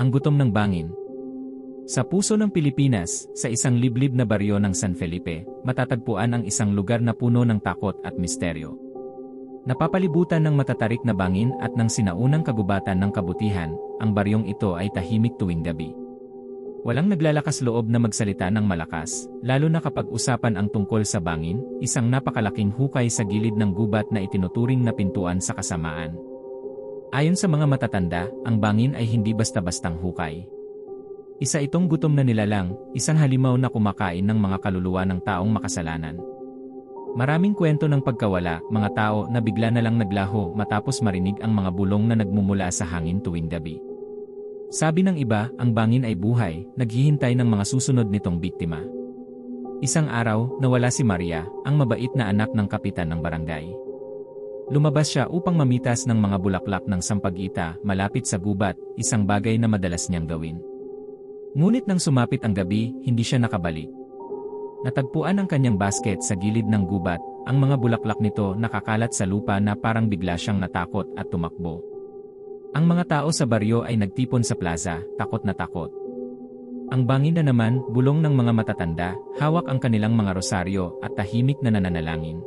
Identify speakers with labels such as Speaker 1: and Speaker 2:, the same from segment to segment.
Speaker 1: Ang gutom ng bangin. Sa puso ng Pilipinas, sa isang liblib na baryo ng San Felipe, matatagpuan ang isang lugar na puno ng takot at misteryo. Napapalibutan ng matatarik na bangin at ng sinaunang kagubatan ng kabutihan, ang baryong ito ay tahimik tuwing gabi. Walang naglalakas loob na magsalita ng malakas, lalo na kapag usapan ang tungkol sa bangin, isang napakalaking hukay sa gilid ng gubat na itinuturing na pintuan sa kasamaan. Ayon sa mga matatanda, ang bangin ay hindi basta-bastang hukay. Isa itong gutom na nilalang, isang halimaw na kumakain ng mga kaluluwa ng taong makasalanan. Maraming kwento ng pagkawala, mga tao na bigla na lang naglaho matapos marinig ang mga bulong na nagmumula sa hangin tuwing gabi. Sabi ng iba, ang bangin ay buhay, naghihintay ng mga susunod nitong biktima. Isang araw, nawala si Maria, ang mabait na anak ng kapitan ng barangay. Lumabas siya upang mamitas ng mga bulaklak ng sampagita malapit sa gubat, isang bagay na madalas niyang gawin. Ngunit nang sumapit ang gabi, hindi siya nakabalik. Natagpuan ang kanyang basket sa gilid ng gubat, ang mga bulaklak nito nakakalat sa lupa na parang bigla siyang natakot at tumakbo. Ang mga tao sa baryo ay nagtipon sa plaza, takot na takot. Ang bangin na naman, bulong ng mga matatanda, hawak ang kanilang mga rosaryo at tahimik na nananalangin.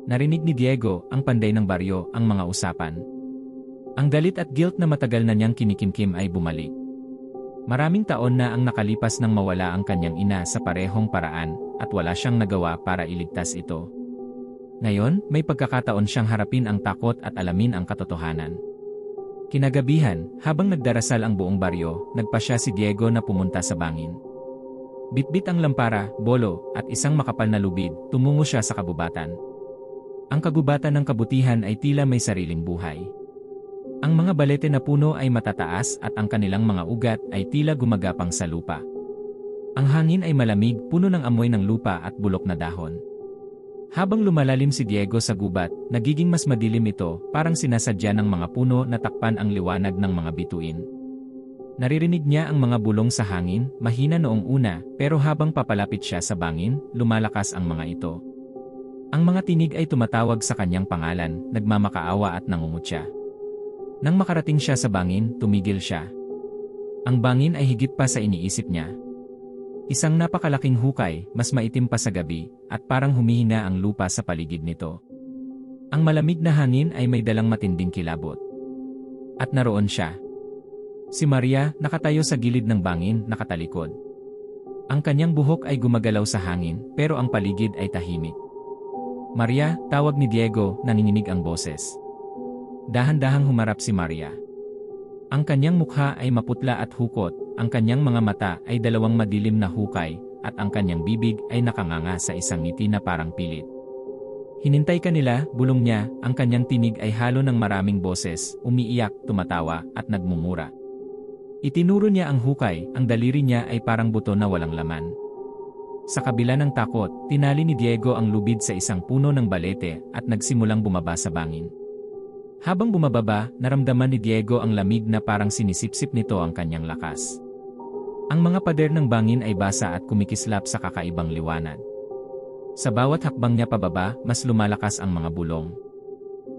Speaker 1: Narinig ni Diego, ang panday ng baryo, ang mga usapan. Ang galit at guilt na matagal na niyang kinikimkim ay bumalik. Maraming taon na ang nakalipas nang mawala ang kanyang ina sa parehong paraan, at wala siyang nagawa para iligtas ito. Ngayon, may pagkakataon siyang harapin ang takot at alamin ang katotohanan. Kinagabihan, habang nagdarasal ang buong baryo, nagpasya si Diego na pumunta sa bangin. Bitbit ang lampara, bolo, at isang makapal na lubid, tumungo siya sa kagubatan. Ang kagubatan ng kabutihan ay tila may sariling buhay. Ang mga balete na puno ay matataas at ang kanilang mga ugat ay tila gumagapang sa lupa. Ang hangin ay malamig, puno ng amoy ng lupa at bulok na dahon. Habang lumalalim si Diego sa gubat, nagiging mas madilim ito, parang sinasadya ng mga puno na takpan ang liwanag ng mga bituin. Naririnig niya ang mga bulong sa hangin, mahina noong una, pero habang papalapit siya sa bangin, lumalakas ang mga ito. Ang mga tinig ay tumatawag sa kanyang pangalan, nagmamakaawa at nangungutya. Nang makarating siya sa bangin, tumigil siya. Ang bangin ay higit pa sa iniisip niya. Isang napakalaking hukay, mas maitim pa sa gabi, at parang humihina ang lupa sa paligid nito. Ang malamig na hangin ay may dalang matinding kilabot. At naroon siya. Si Maria, nakatayo sa gilid ng bangin, nakatalikod. Ang kanyang buhok ay gumagalaw sa hangin, pero ang paligid ay tahimik. Maria, tawag ni Diego, nanginginig ang boses. Dahan-dahang humarap si Maria. Ang kanyang mukha ay maputla at hukot, ang kanyang mga mata ay dalawang madilim na hukay, at ang kanyang bibig ay nakanganga sa isang ngiti na parang pilit. Hinintay ka nila, bulong niya, ang kanyang tinig ay halo ng maraming boses, umiiyak, tumatawa, at nagmumura. Itinuro niya ang hukay, ang daliri niya ay parang buto na walang laman. Sa kabila ng takot, tinali ni Diego ang lubid sa isang puno ng balete at nagsimulang bumaba sa bangin. Habang bumababa, naramdaman ni Diego ang lamig na parang sinisipsip nito ang kanyang lakas. Ang mga pader ng bangin ay basa at kumikislap sa kakaibang liwanag. Sa bawat hakbang niya pababa, mas lumalakas ang mga bulong.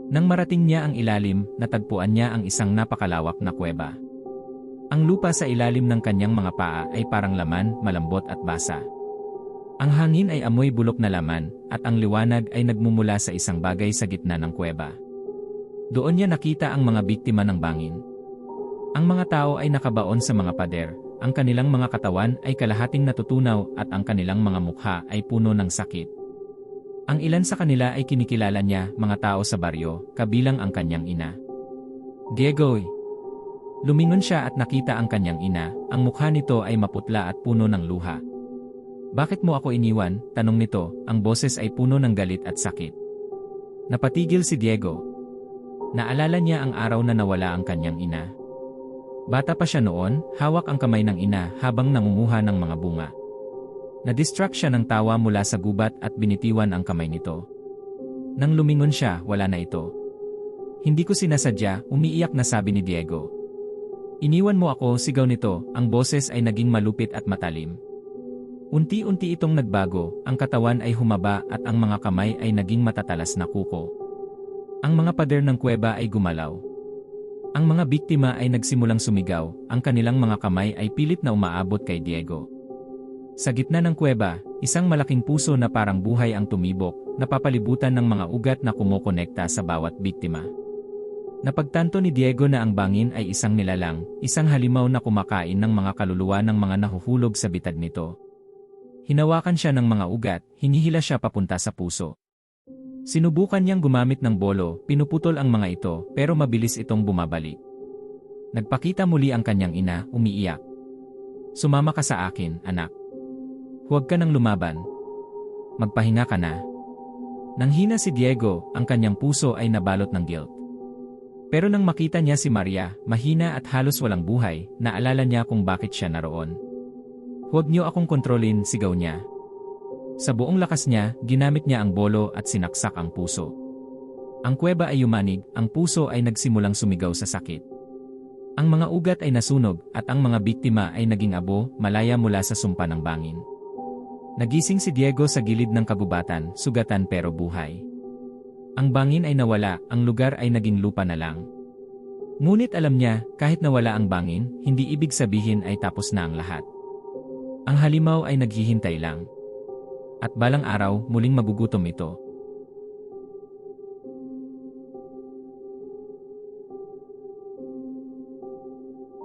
Speaker 1: Nang marating niya ang ilalim, natagpuan niya ang isang napakalawak na kuweba. Ang lupa sa ilalim ng kanyang mga paa ay parang laman, malambot at basa. Ang hangin ay amoy bulok na laman, at ang liwanag ay nagmumula sa isang bagay sa gitna ng kuweba. Doon niya nakita ang mga biktima ng bangin. Ang mga tao ay nakabaon sa mga pader, ang kanilang mga katawan ay kalahating natutunaw at ang kanilang mga mukha ay puno ng sakit. Ang ilan sa kanila ay kinikilala niya, mga tao sa baryo, kabilang ang kanyang ina. Diego! Lumingon siya at nakita ang kanyang ina, ang mukha nito ay maputla at puno ng luha. Bakit mo ako iniwan? Tanong nito, ang boses ay puno ng galit at sakit. Napatigil si Diego. Naalala niya ang araw na nawala ang kanyang ina. Bata pa siya noon, hawak ang kamay ng ina habang nangunguha ng mga bunga. Na-distract siya ng tawa mula sa gubat at binitiwan ang kamay nito. Nang lumingon siya, wala na ito. Hindi ko sinasadya, umiiyak na sabi ni Diego. Iniwan mo ako, sigaw nito, ang boses ay naging malupit at matalim. Unti-unti itong nagbago, ang katawan ay humaba at ang mga kamay ay naging matatalas na kuko. Ang mga pader ng kuweba ay gumalaw. Ang mga biktima ay nagsimulang sumigaw, ang kanilang mga kamay ay pilit na umaabot kay Diego. Sa gitna ng kuweba, isang malaking puso na parang buhay ang tumibok, napapalibutan ng mga ugat na kumokonekta sa bawat biktima. Napagtanto ni Diego na ang bangin ay isang nilalang, isang halimaw na kumakain ng mga kaluluwa ng mga nahuhulog sa bitad nito. Hinawakan siya ng mga ugat, hinihila siya papunta sa puso. Sinubukan niyang gumamit ng bolo, pinuputol ang mga ito, pero mabilis itong bumabalik. Nagpakita muli ang kanyang ina, umiiyak. Sumama ka sa akin, anak. Huwag ka nang lumaban. Magpahinga ka na. Nanghina si Diego, ang kanyang puso ay nabalot ng guilt. Pero nang makita niya si Maria, mahina at halos walang buhay, naalala niya kung bakit siya naroon. Huwag niyo akong kontrolin, sigaw niya. Sa buong lakas niya, ginamit niya ang bolo at sinaksak ang puso. Ang kuweba ay yumanig, ang puso ay nagsimulang sumigaw sa sakit. Ang mga ugat ay nasunog at ang mga biktima ay naging abo, malaya mula sa sumpa ng bangin. Nagising si Diego sa gilid ng kagubatan, sugatan pero buhay. Ang bangin ay nawala, ang lugar ay naging lupa na lang. Ngunit alam niya, kahit nawala ang bangin, hindi ibig sabihin ay tapos na ang lahat. Ang halimaw ay naghihintay lang. At balang araw, muling magugutom ito.